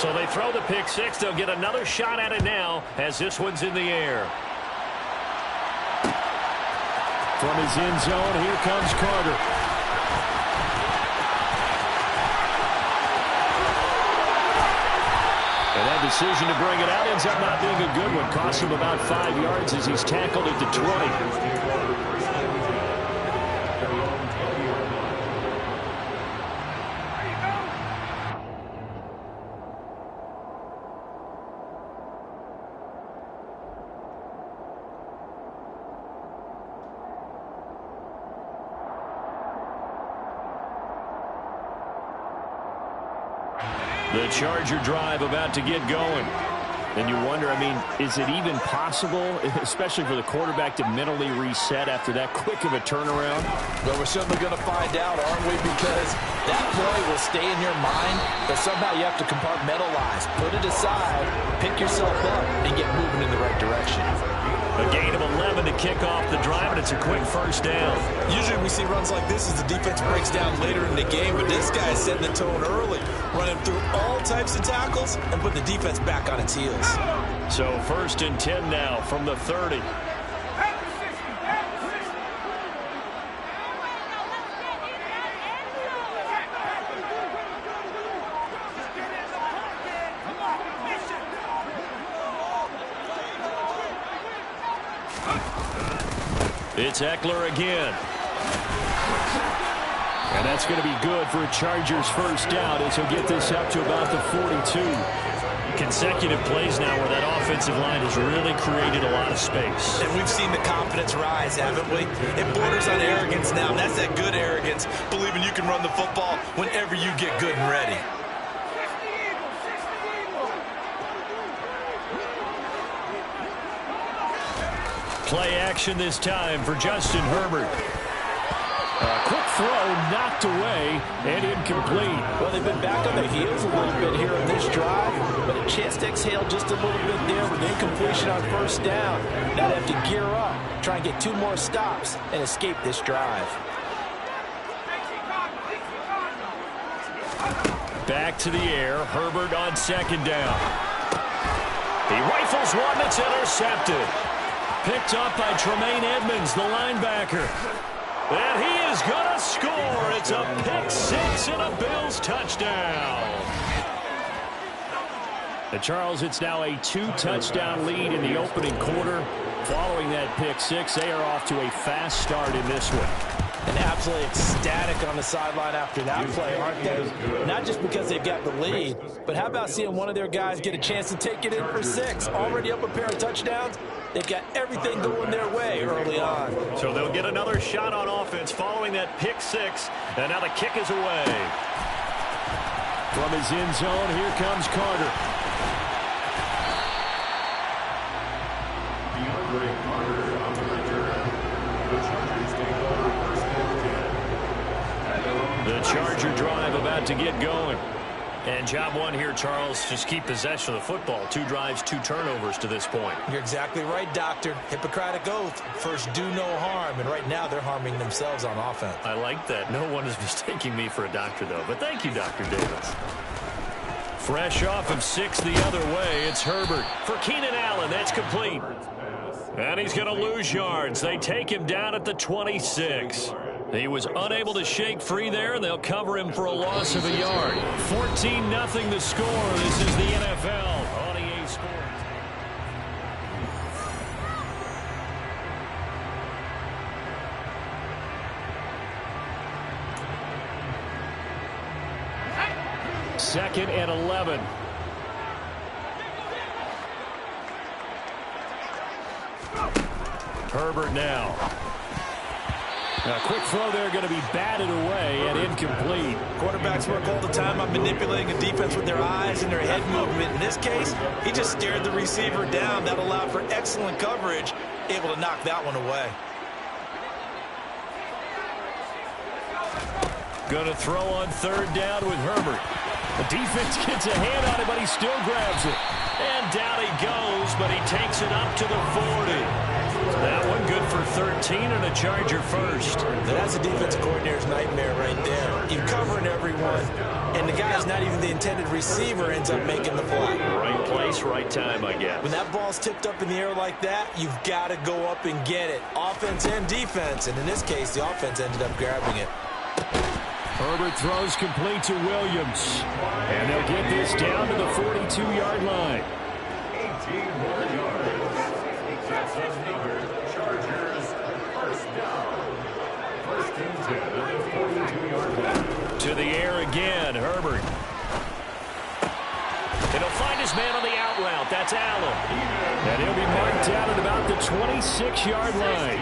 So they throw the pick six. They'll get another shot at it now as this one's in the air. From his end zone, here comes Carter. And that decision to bring it out ends up not being a good one. Cost him about 5 yards as he's tackled at the 20. The Charger drive about to get going. And you wonder, I mean, is it even possible, especially for the quarterback, to mentally reset after that quick of a turnaround? Well, we're certainly going to find out, aren't we? Because that play will stay in your mind, but somehow you have to compartmentalize, put it aside, pick yourself up, and get moving in the right direction. A gain of 11 to kick off the drive, and it's a quick first down. Usually we see runs like this as the defense breaks down later in the game, but this guy is setting the tone early, running through all types of tackles and putting the defense back on its heels. So 1st and 10 now from the 30. It's Eckler again. And that's going to be good for a Chargers first down as he'll get this up to about the 42. Consecutive plays now where that offensive line has really created a lot of space. And we've seen the confidence rise, haven't we? It borders on arrogance now. That's that good arrogance, believing you can run the football whenever you get good and ready. Play action this time for Justin Herbert. A quick throw knocked away and incomplete. Well, they've been back on their heels a little bit here in this drive, but a chance to exhale just a little bit there with incompletion on first down. Now they have to gear up, try and get 2 more stops and escape this drive. Back to the air. Herbert on 2nd down. He rifles one that's intercepted. Picked up by Tremaine Edmonds, the linebacker. And he is going to score. It's a pick six and a Bills touchdown. And Charles, it's now a 2-touchdown lead in the opening quarter. Following that pick six, they are off to a fast start in this one. And absolutely ecstatic on the sideline after that play, aren't they? Not just because they've got the lead, but how about seeing one of their guys get a chance to take it in for 6? Already up a pair of touchdowns. They've got everything going their way early on. So they'll get another shot on offense following that pick six. And now the kick is away. From his end zone, here comes Carter. The Charger drive about to get going. And job one here, Charles, just keep possession of the football. 2 drives, 2 turnovers to this point. You're exactly right, Doctor. Hippocratic oath. First, do no harm. And right now, they're harming themselves on offense. I like that. No one is mistaking me for a doctor, though. But thank you, Dr. Davis. Fresh off of 6 the other way, it's Herbert. For Keenan Allen, that's complete. And he's going to lose yards. They take him down at the 26. He was unable to shake free there, and they'll cover him for a loss of a yard. 14-0 the score. This is the NFL on EA Sports. Second and 11. Herbert now. A quick throw there going to be batted away and incomplete. Quarterbacks work all the time on manipulating a defense with their eyes and their head movement. In this case, he just stared the receiver down. That allowed for excellent coverage, able to knock that one away. Going to throw on 3rd down with Herbert. The defense gets a hand on it, but he still grabs it. And down he goes, but he takes it up to the 40. That one good for 13 and a Charger first. That's a defense coordinator's nightmare right there. You're covering everyone, and the guy's not even the intended receiver ends up making the play. Right place, right time, I guess. When that ball's tipped up in the air like that, you've got to go up and get it. Offense and defense, and in this case, the offense ended up grabbing it. Herbert throws complete to Williams. And they'll get this down to the 42-yard line. 18 more yards. That's another Chargers first down. First and 10 at the 42-yard line. To the air again, Herbert. And he'll find his man on the out route. That's Allen. And he'll be marked down at about the 26-yard line.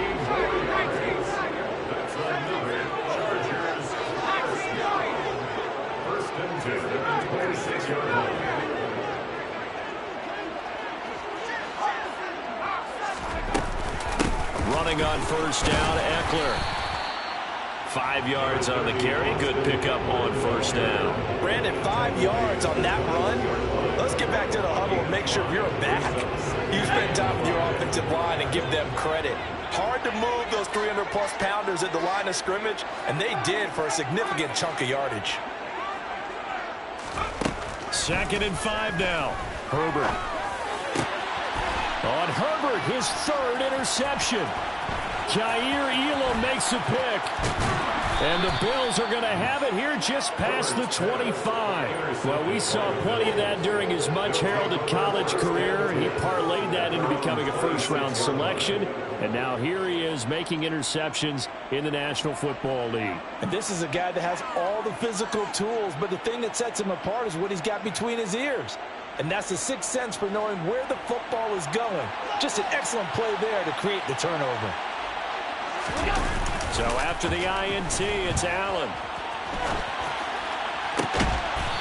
Running on first down, Eckler. 5 yards on the carry. Good pickup on first down. Brandon, 5 yards on that run. Let's get back to the huddle and make sure you're back. You spend time with your offensive line and give them credit. Hard to move those 300-plus pounders at the line of scrimmage, and they did for a significant chunk of yardage. 2nd and 5 now. Herbert. On Herbert, his 3rd interception. Jair Elam makes a pick. And the Bills are going to have it here just past the 25. Well, we saw plenty of that during his much-heralded college career. He parlayed that into becoming a first-round selection. And now here he is making interceptions in the National Football League. And this is a guy that has all the physical tools, but the thing that sets him apart is what he's got between his ears. And that's the sixth sense for knowing where the football is going. Just an excellent play there to create the turnover. So after the INT, it's Allen.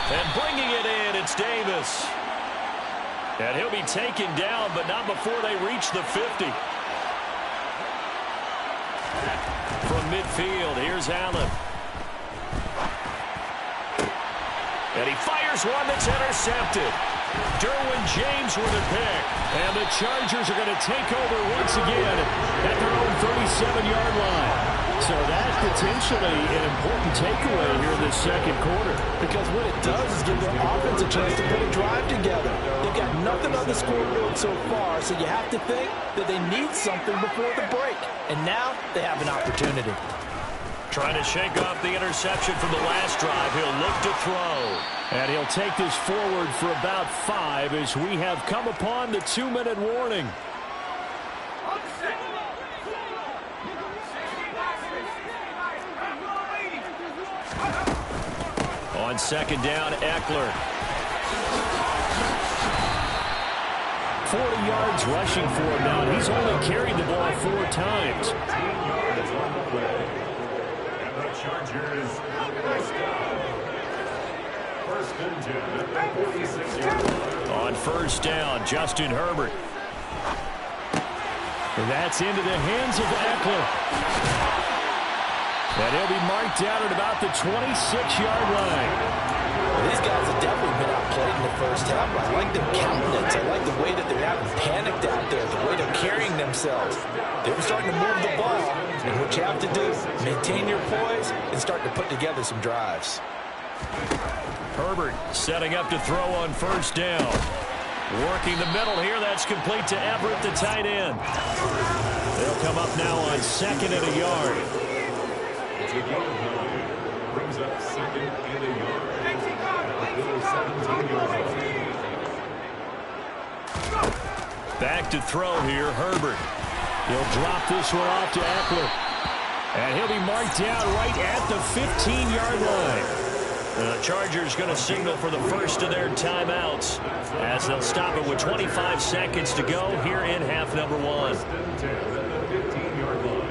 And bringing it in, it's Davis. And he'll be taken down, but not before they reach the 50. From midfield, here's Allen. And he fires one that's intercepted. Derwin James with a pick. And the Chargers are going to take over once again at their own 37-yard line. So that's potentially an important takeaway here in this second quarter. Because what it does is give their offense a chance to put a drive together. They've got nothing on the scoreboard so far, so you have to think that they need something before the break. And now they have an opportunity. Trying to shake off the interception from the last drive. He'll look to throw. And he'll take this forward for about 5 as we have come upon the 2-minute warning. On 2nd down, Eckler. 40 yards rushing for him now. He's only carried the ball 4 times. Chargers first down. First and 10 at the 46-yard line. On first down, Justin Herbert. And that's into the hands of Eckler. And he'll be marked down at about the 26-yard line. These guys have definitely been outplayed in the first half. I like their countenance. I like the way that they're not panicked out there, the way they're carrying themselves. They're starting to move the ball. And what you have to do is maintain your poise and start to put together some drives. Herbert setting up to throw on first down. Working the middle here. That's complete to Everett, the tight end. They'll come up now on 2nd and a yard. Brings up 2nd and a yard. 17-yard line. Back to throw here, Herbert. He'll drop this one off to Eckler. And he'll be marked down right at the 15-yard line. The Chargers going to signal for the first of their timeouts as they'll stop it with 25 seconds to go here in half number 1. First and 10 at the 15-yard line.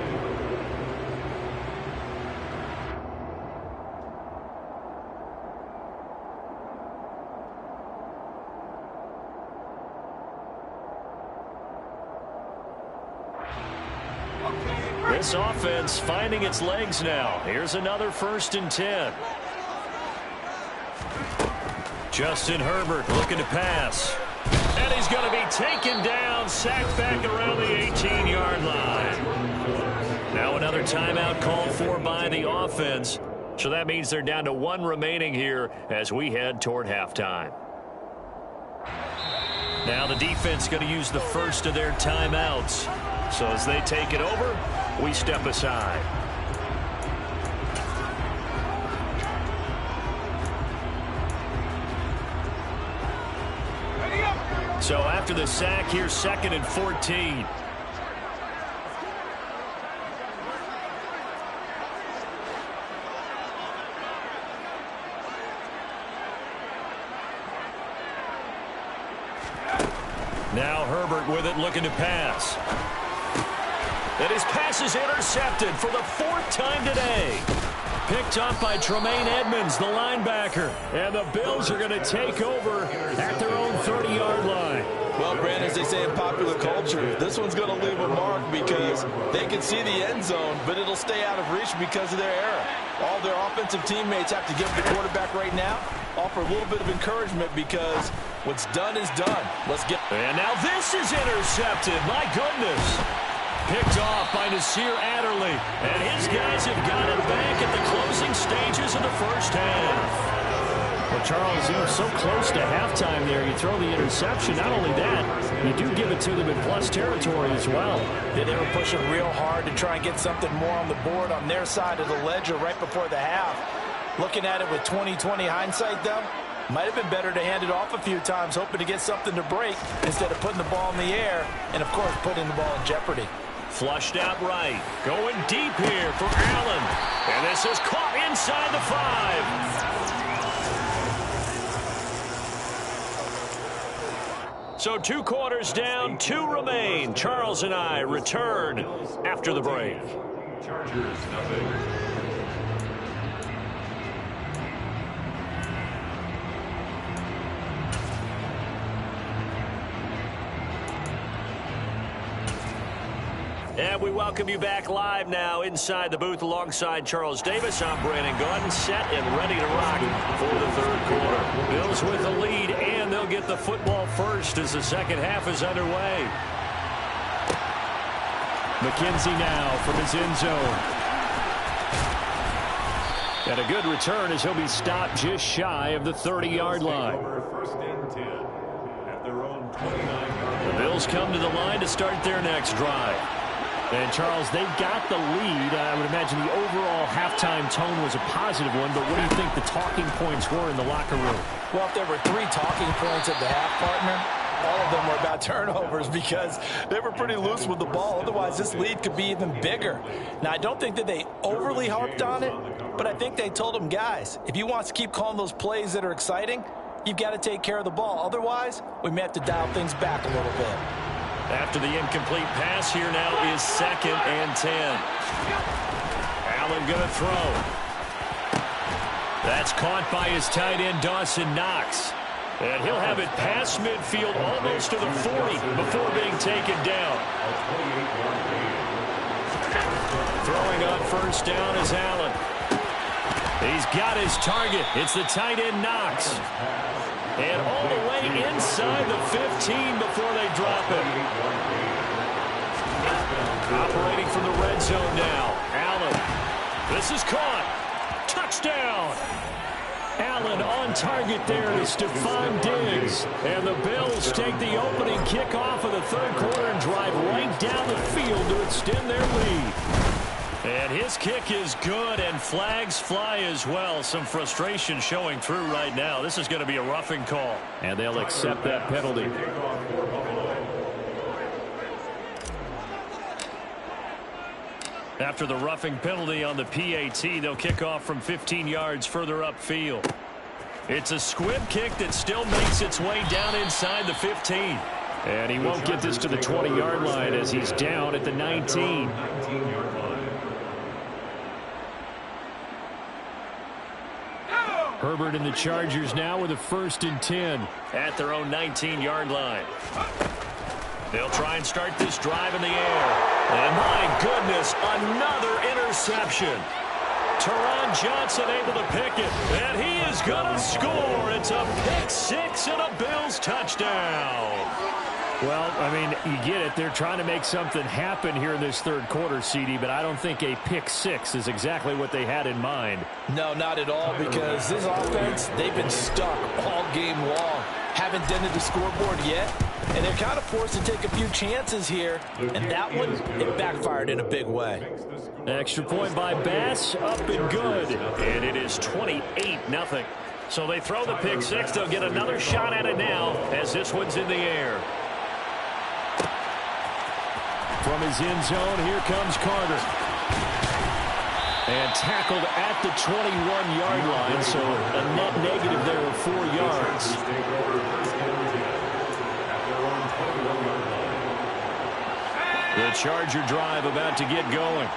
This offense finding its legs now. Here's another 1st and 10. Justin Herbert looking to pass. And he's going to be taken down, sacked back around the 18-yard line. Now another timeout called for by the offense. So that means they're down to one remaining here as we head toward halftime. Now the defense going to use the first of their timeouts. So as they take it over, we step aside. So after the sack, here's 2nd and 14. Now Herbert with it, looking to pass. And his pass is intercepted for the 4th time today. Picked up by Tremaine Edmonds, the linebacker. And the Bills are going to take over at their own 30-yard line. Well, Brandon, as they say in popular culture, this one's going to leave a mark because they can see the end zone, but it'll stay out of reach because of their error. All their offensive teammates have to give the quarterback right now, offer a little bit of encouragement because what's done is done. Let's get... And now this is intercepted. My goodness. Picked off by Nasir Adderley. And his guys have got it back at the closing stages of the first half. Well, Charles, you were so close to halftime there. You throw the interception. Not only that, you do give it to them in plus territory as well. Yeah, they were pushing real hard to try and get something more on the board on their side of the ledger right before the half. Looking at it with 20/20 hindsight, though, might have been better to hand it off a few times, hoping to get something to break instead of putting the ball in the air and, of course, putting the ball in jeopardy. Flushed out right. Going deep here for Allen. And this is caught inside the 5. So 2 quarters down, 2 remain. Charles and I return after the break. Chargers, nothing. And we welcome you back live now inside the booth alongside Charles Davis. I'm Brandon Gaudin, set and ready to rock for the 3rd quarter. Bills with the lead, and they'll get the football first as the second half is underway. McKenzie now from his end zone. And a good return as he'll be stopped just shy of the 30-yard line. First and 10 at their own 29-yard. The Bills come to the line to start their next drive. And, Charles, they've got the lead. I would imagine the overall halftime tone was a positive one, but what do you think the talking points were in the locker room? Well, if there were 3 talking points at the half, partner, all of them were about turnovers because they were pretty loose with the ball. Otherwise, this lead could be even bigger. Now, I don't think that they overly harped on it, but I think they told them, guys, if you want to keep calling those plays that are exciting, you've got to take care of the ball. Otherwise, we may have to dial things back a little bit. After the incomplete pass, here now is 2nd and 10. Allen going to throw. That's caught by his tight end, Dawson Knox. And he'll have it past midfield almost to the 40 before being taken down. Throwing on first down is Allen. He's got his target. It's the tight end, Knox. And all the way inside the 15 before they drop it. Operating from the red zone now. Allen. This is caught. Touchdown. Allen on target there to Stephon Diggs. And the Bills take the opening kickoff of the 3rd quarter and drive right down the field to extend their lead. And his kick is good, and flags fly as well. Some frustration showing through right now. This is going to be a roughing call. And they'll accept that penalty. After the roughing penalty on the PAT, they'll kick off from 15 yards further upfield. It's a squib kick that still makes its way down inside the 15. And he won't get this to the 20-yard line as he's down at the 19. Herbert and the Chargers now with a 1st and 10 at their own 19-yard line. They'll try and start this drive in the air. And my goodness, another interception. Teron Johnson able to pick it, and he is going to score. It's a pick six and a Bills touchdown. Well, I mean, you get it. They're trying to make something happen here in this third quarter, CD, but I don't think a pick six is exactly what they had in mind. No, not at all, because this offense, they've been stuck all game long. Haven't dented the scoreboard yet, and they're kind of forced to take a few chances here, and that one, it backfired in a big way. Extra point by Bass, up and good. And it is 28-0. So they throw the pick six. They'll get another shot at it now as this one's in the air. From his end zone, here comes Carter. And tackled at the 21-yard line, so a net negative there of 4 yards. The Charger drive about to get going.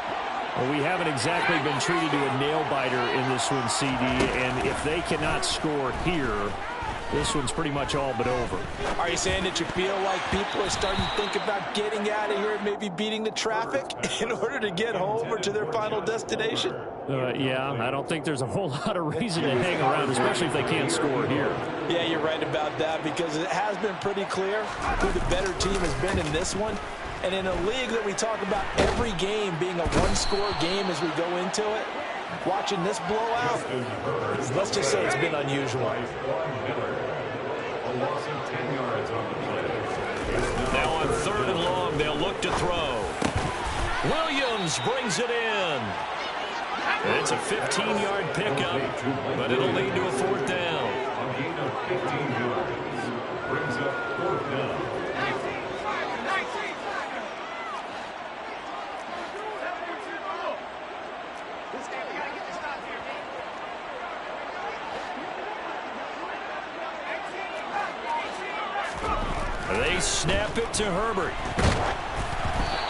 Well, we haven't exactly been treated to a nail-biter in this one, CD, and if they cannot score here, this one's pretty much all but over. Are you saying that you feel like people are starting to think about getting out of here and maybe beating the traffic in order to get home or to their final destination? Yeah, I don't think there's a whole lot of reason to hang around, especially if they can't score here. Yeah, you're right about that, because it has been pretty clear who the better team has been in this one. And in a league that we talk about every game being a one-score game as we go into it, watching this blowout, let's just say it's been unusual. Now on 3rd and long, they'll look to throw. Williams brings it in. It's a 15-yard pickup, but it'll lead to a 4th down. A gain of 15 yards. Brings up 4th down. They snap it to Herbert.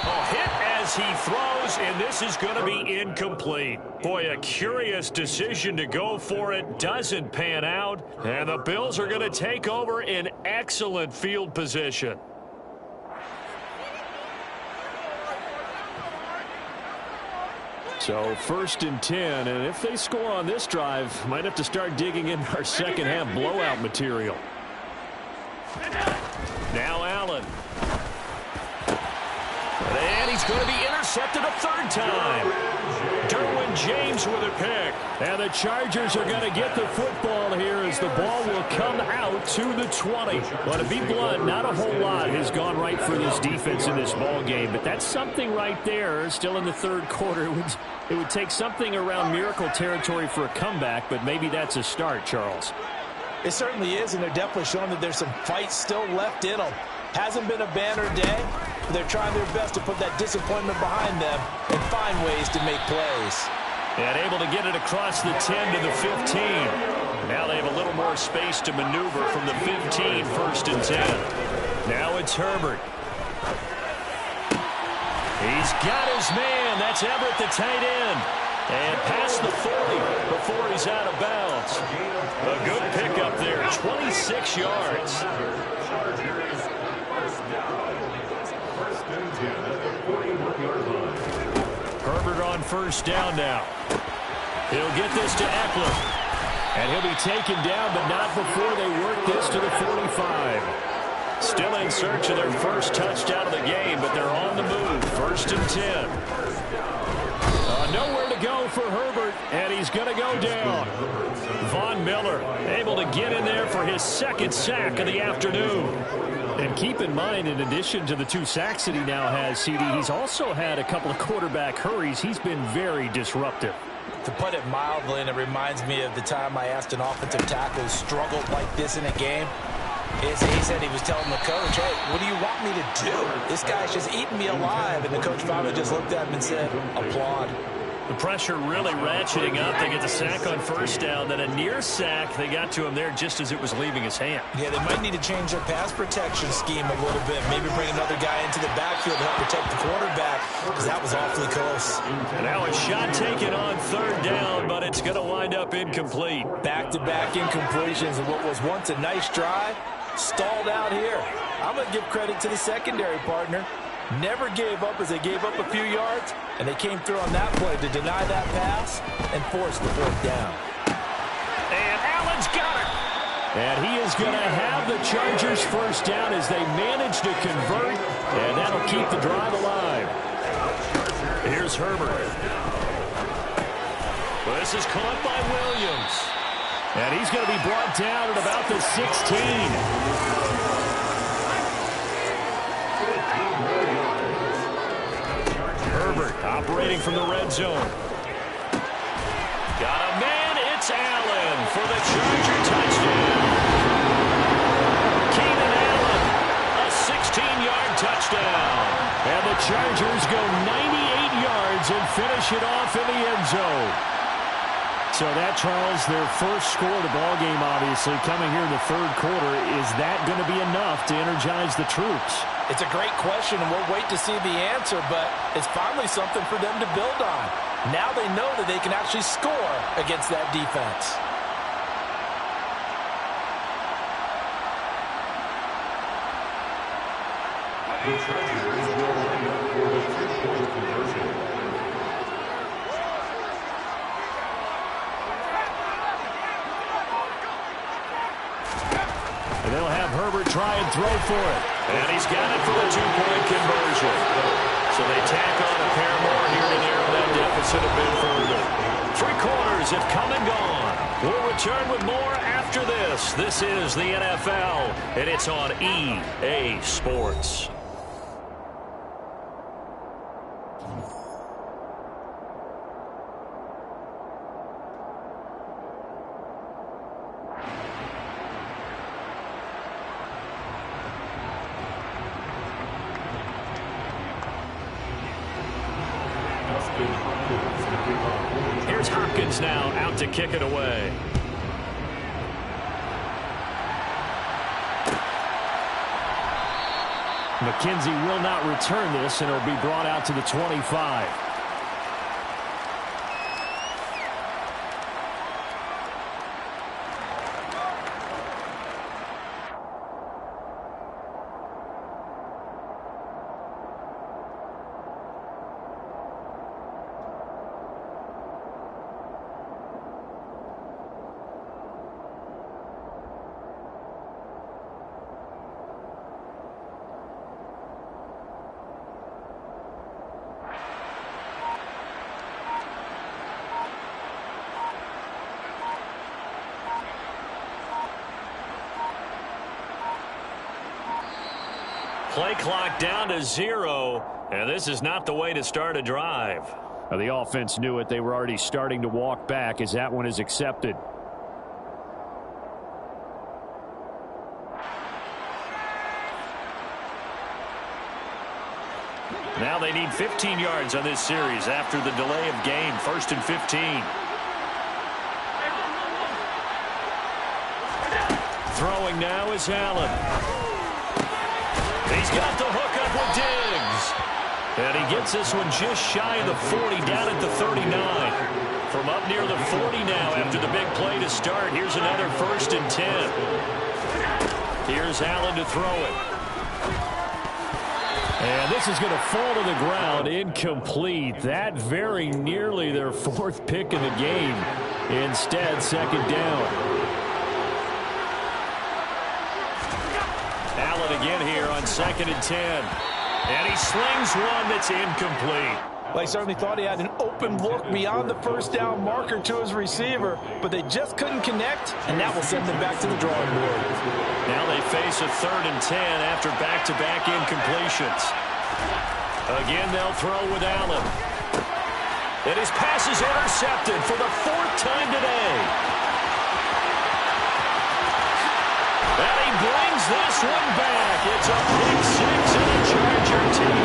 A hit as he throws, and this is going to be incomplete. Boy, a curious decision to go for it. Doesn't pan out, and the Bills are going to take over in excellent field position. So 1st and 10, and if they score on this drive, might have to start digging in our second half blowout material. Now Allen. And he's going to be intercepted a 3rd time. Derwin James with a pick. And the Chargers are going to get the football here as the ball will come out to the 20. Well, to be blunt, not a whole lot has gone right for this defense in this ball game, but that's something right there. Still in the 3rd quarter. It would take something around miracle territory for a comeback, but maybe that's a start, Charles. It certainly is, and they're definitely showing that there's some fight still left in them. Hasn't been a banner day, but they're trying their best to put that disappointment behind them and find ways to make plays. And able to get it across the 10 to the 15. Now they have a little more space to maneuver from the 15, 1st and 10. Now it's Herbert. He's got his man. That's Everett, the tight end. And past the 40 before he's out of bounds. A good pickup there, 26 yards. Chargers, 1st down. 1st and 10 at the 41-yard line. Herbert on 1st down now. He'll get this to Eckler. And he'll be taken down, but not before they work this to the 45. Still in search of their first touchdown of the game, but they're on the move. 1st and 10. Nowhere to go for Herbert, and he's going to go down. Von Miller able to get in there for his 2nd sack of the afternoon. And keep in mind, in addition to the 2 sacks that he now has, CD, he's also had a couple of quarterback hurries. He's been very disruptive. To put it mildly, and it reminds me of the time I asked an offensive tackle who struggled like this in a game. He said he was telling the coach, hey, what do you want me to do? This guy's just eating me alive. And the coach finally just looked at him and said, applaud. The pressure really ratcheting up. They get the sack on 1st down. Then a near sack. They got to him there just as it was leaving his hand. Yeah, they might need to change their pass protection scheme a little bit. Maybe bring another guy into the backfield to help protect the quarterback, because that was awfully close. And now a shot taken on 3rd down, but it's going to wind up incomplete. Back-to-back incompletions of what was once a nice drive, stalled out here. I'm going to give credit to the secondary partner. Never gave up as they gave up a few yards, and they came through on that play to deny that pass and force the fourth down. And Allen's got it. And he is going to have the Chargers first down as they manage to convert, and that'll keep the drive alive. Here's Herbert. This is caught by Williams. And he's going to be brought down at about the 16. Herbert operating from the red zone. Got a man. It's Allen for the Charger touchdown. Keenan Allen, a 16-yard touchdown. And the Chargers go 98 yards and finish it off in the end zone. So that, Charles, their first score of the ballgame, obviously, coming here in the third quarter. Is that going to be enough to energize the troops? It's a great question, and we'll wait to see the answer, but it's finally something for them to build on. Now they know that they can actually score against that defense. The Chargers will line up for the two-point conversion. And they'll have Herbert try and throw for it. And he's got it for the two-point conversion. So they tack on a pair more here to narrow that deficit a bit further. Three quarters have come and gone. We'll return with more after this. This is the NFL, and it's on EA Sports. Here's Hopkins now out to kick it away. McKenzie will not return this, and it'll be brought out to the 25. Play clock down to 0, and this is not the way to start a drive. The offense knew it. They were already starting to walk back as that one is accepted. Now they need 15 yards on this series after the delay of game. 1st and 15. Throwing now is Allen. He's got the hook up with Diggs. And he gets this one just shy of the 40, down at the 39. From up near the 40 now after the big play to start. Here's another 1st and 10. Here's Allen to throw it. And this is going to fall to the ground, incomplete. That very nearly their 4th pick in the game. Instead, 2nd down. Allen again here on 2nd and 10. And he slings one that's incomplete. Well, he certainly thought he had an open look beyond the 1st down marker to his receiver, but they just couldn't connect, and that will send them back to the drawing board. Now they face a 3rd and 10 after back-to-back incompletions. Again, they'll throw with Allen. And his pass is intercepted for the 4th time today. And he brings this one back. It's a pick 6 and a Charger TD.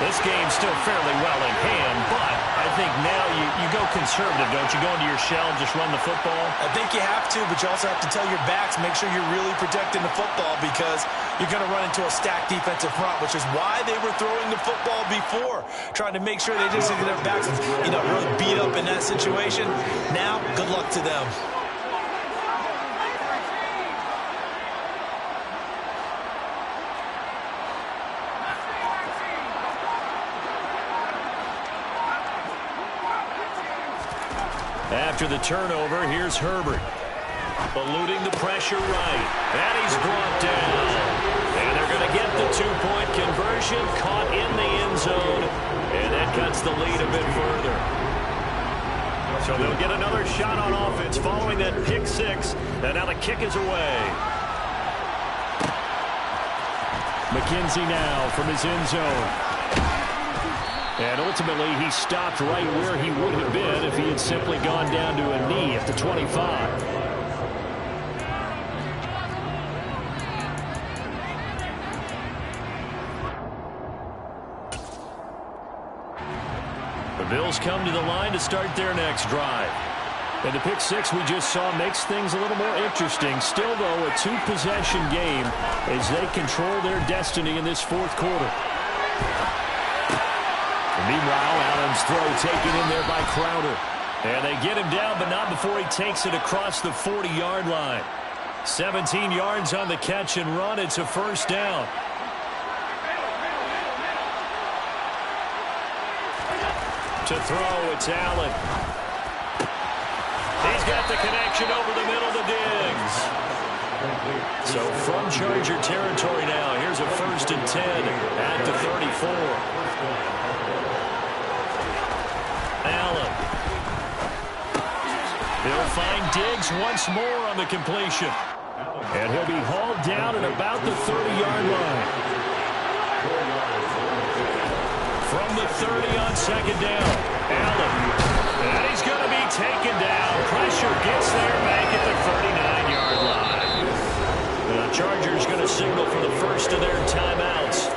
This game's still fairly well in hand, but I think now you go conservative, don't you? Go into your shell and just run the football? I think you have to, but you also have to tell your backs, make sure you're really protecting the football because you're going to run into a stacked defensive front, which is why they were throwing the football before, trying to make sure they just get their backs, really beat up in that situation. Now, good luck to them. after the turnover. Here's Herbert. Eluding the pressure right. And he's brought down. And they're going to get the two-point conversion. Caught in the end zone. And that cuts the lead a bit further. So they'll get another shot on offense following that pick six. And now the kick is away. McKenzie now from his end zone. And ultimately, he stopped right where he would have been if he had simply gone down to a knee at the 25. The Bills come to the line to start their next drive. And the pick six we just saw makes things a little more interesting. Still, though, a two-possession game as they control their destiny in this fourth quarter. And meanwhile, Allen's throw taken in there by Crowder. And they get him down, but not before he takes it across the 40-yard line. 17 yards on the catch and run. It's a first down. To throw, it's Allen. He's got the connection over the middle to Diggs. So from Charger territory now, here's a 1st and 10 at the 34. Allen. He'll find Diggs once more on the completion. And he'll be hauled down at about the 30-yard line. From the 30 on second down, Allen. And he's going to be taken down. Pressure gets there back at the 39-yard line. The Chargers going to signal for the first of their timeouts.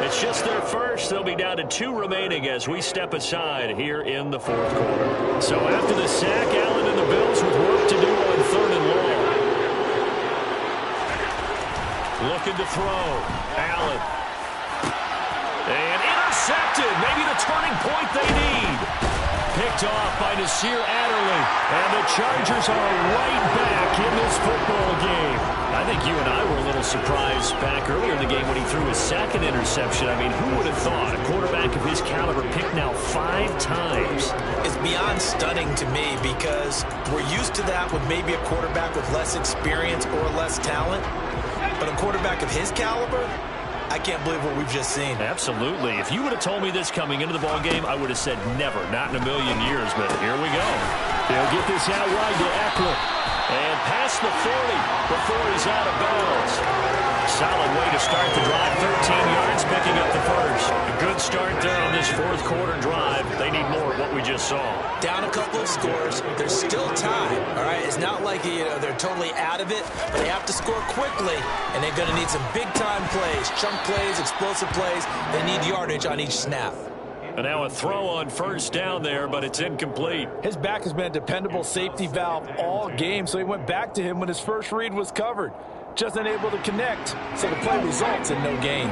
It's just their first. They'll be down to 2 remaining as we step aside here in the fourth quarter. So after the sack, Allen and the Bills with work to do on 3rd and long. Looking to throw. Allen. And intercepted. Maybe the turning point they need. Picked off by Nasir Adderley. And the Chargers are right back in this football game. I think you and I were a little surprised back earlier in the game when he threw his second interception. I mean, who would have thought a quarterback of his caliber picked now 5 times? It's beyond stunning to me because we're used to that with maybe a quarterback with less experience or less talent. But a quarterback of his caliber, I can't believe what we've just seen. Absolutely. If you would have told me this coming into the ball game, I would have said never, not in a million years. But here we go. They'll get this out wide to Eckler. And past the 40 before he's out of bounds. Solid way to start the drive. 13 yards, picking up the first. A good start there on this fourth quarter drive. They need more of what we just saw. Down a couple of scores. There's still time. All right, it's not like they're totally out of it, but they have to score quickly, and they're going to need some big-time plays, chunk plays, explosive plays. They need yardage on each snap. And now a throw on first down there, but it's incomplete. His back has been a dependable safety valve all game, so he went back to him when his first read was covered. Just unable to connect, so the play results in no gain.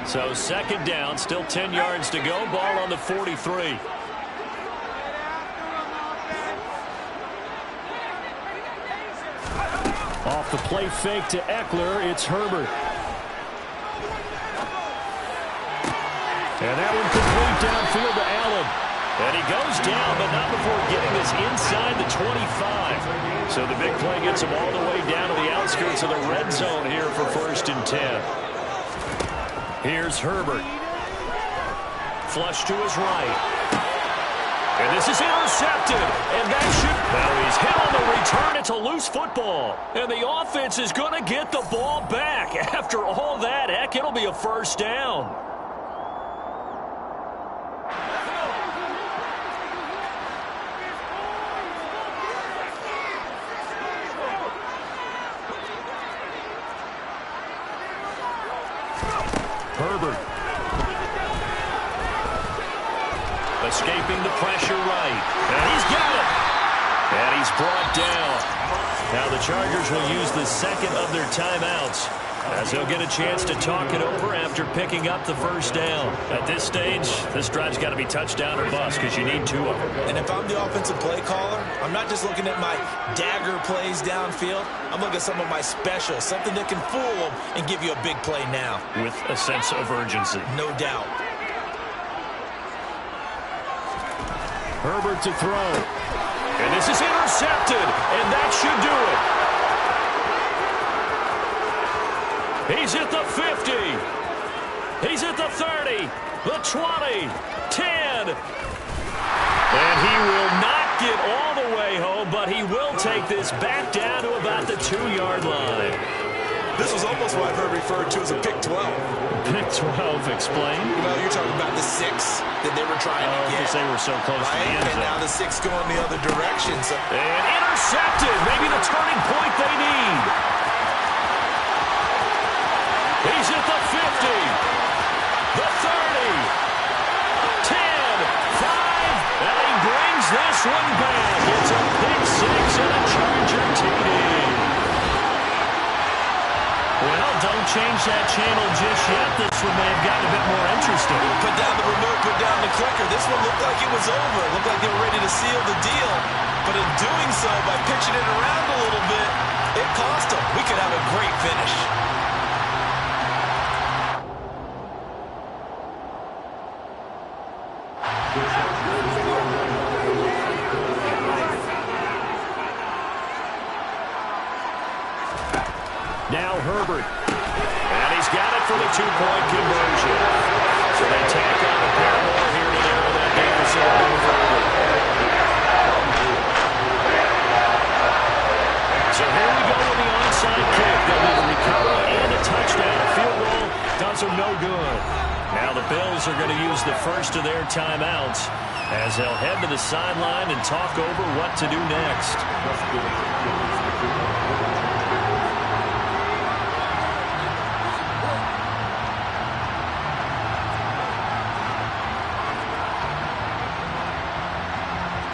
So second down, still 10 yards to go. Ball on the 43. Off the play fake to Eckler, it's Herbert. And that one complete downfield to Allen. And he goes down, but not before getting this inside the 25. So the big play gets him all the way down to the outskirts of the red zone here for 1st and 10. Here's Herbert. Flush to his right. And this is intercepted. And that should... Now he's hit on the return. It's a loose football. And the offense is going to get the ball back. After all that, heck, it'll be a first down. Herbert. Escaping the pressure right. And he's got it. And he's brought down. Now the Chargers will use the second of their timeouts as they'll get a chance to talk it over after picking up the first down. At this stage, this drive's got to be touchdown or bust because you need 2 of them. And if I'm the offensive play caller, I'm not just looking at my dagger plays downfield. I'm looking at some of my specials, something that can fool them and give you a big play now. With a sense of urgency. No doubt. Herbert to throw. And this is intercepted, and that should do it. He's at the 50. He's at the 30, the 20, 10. And he will not get all the way home, but he will take this back down to about the 2-yard line. This was almost what I've heard referred to as a pick 12. Pick 12, explain. Well, you're talking about the 6 that they were trying to get. Because they were so close to the end zone. And now the 6 going the other direction. So. And intercepted. Maybe the turning point they need. He's at the 50. The 30. 10. 5. And he brings this one back. It's a pick 6 and a Charger TD. Well, don't change that channel just yet. This one may have gotten a bit more interesting. Put down the remote, put down the clicker. This one looked like it was over. It looked like they were ready to seal the deal. But in doing so, by pitching it around a little bit, it cost them. We could have a great finish. Now Herbert. And he's got it for the 2-point conversion. So they tack on a pair more here to narrow that deficit a little further. So here we go with the onside kick. They'll need a recovery and a touchdown. A field goal does them no good. Now the Bills are going to use the first of their timeouts as they'll head to the sideline and talk over what to do next.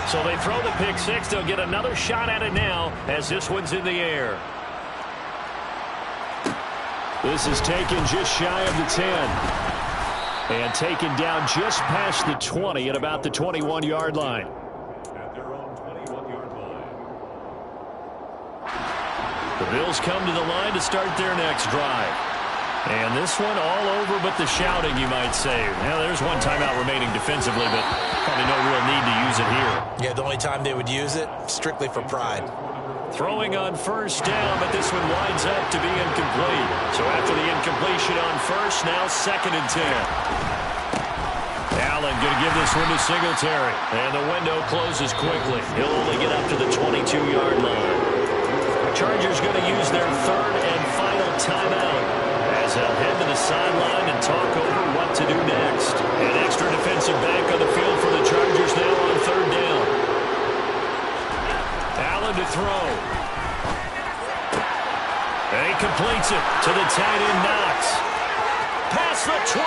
So they throw the pick 6. They'll get another shot at it now as this one's in the air. This is taken just shy of the 10. And taken down just past the 20 at about the 21-yard line. At their own 21-yard line. The Bills come to the line to start their next drive. And this one all over but the shouting, you might say. Now, there's one timeout remaining defensively, but probably no real need to use it here. Yeah, the only time they would use it, strictly for pride. Throwing on first down, but this one winds up to be incomplete. So after the incompletion on first, now 2nd and 10. Allen going to give this one to Singletary. And the window closes quickly. He'll only get up to the 22-yard line. Chargers going to use their 3rd and final timeout as they'll head to the sideline and talk over what to do next. An extra defensive back on the field for the Chargers now on 3rd down. Allen to throw. And he completes it to the tight end Knox. Past the 20.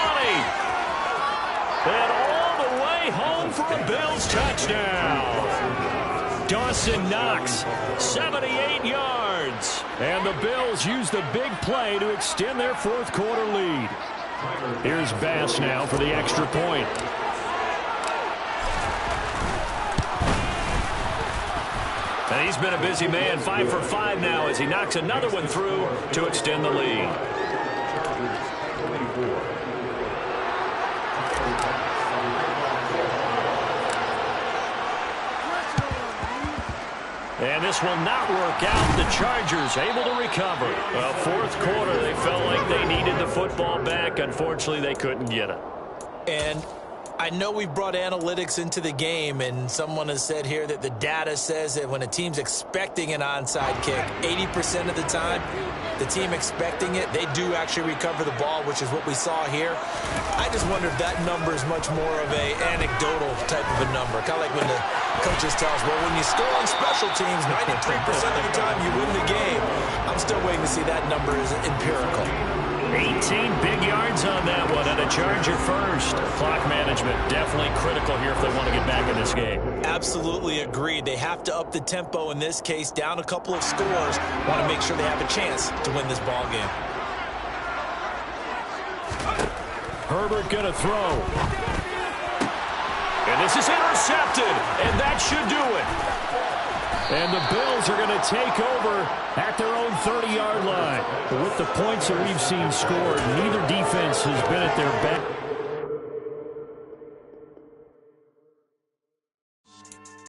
And all the way home for a Bills touchdown. Dawson Knox, 78 yards. And the Bills use the big play to extend their 4th quarter lead. Here's Bass now for the extra point. And he's been a busy man, 5 for 5 now as he knocks another one through to extend the lead. And this will not work out. The Chargers able to recover. Well, 4th quarter, they felt like they needed the football back. Unfortunately, they couldn't get it. And I know we brought analytics into the game, and someone has said here that the data says that when a team's expecting an onside kick, 80% of the time, the team expecting it, they do actually recover the ball, which is what we saw here. I just wonder if that number is much more of a anecdotal type of a number. Kind of like when the coaches tell us, well, when you score on special teams, 93% of the time you win the game. I'm still waiting to see that number is empirical. 18 big yards on that one, and a Charger first. Clock management definitely critical here if they want to get back in this game. Absolutely agreed. They have to up the tempo in this case, down a couple of scores. Want to make sure they have a chance to win this ball game. Herbert going to throw. And this is intercepted, and that should do it. And the Bills are going to take over at their own 30-yard line. But with the points that we've seen scored, neither defense has been at their best.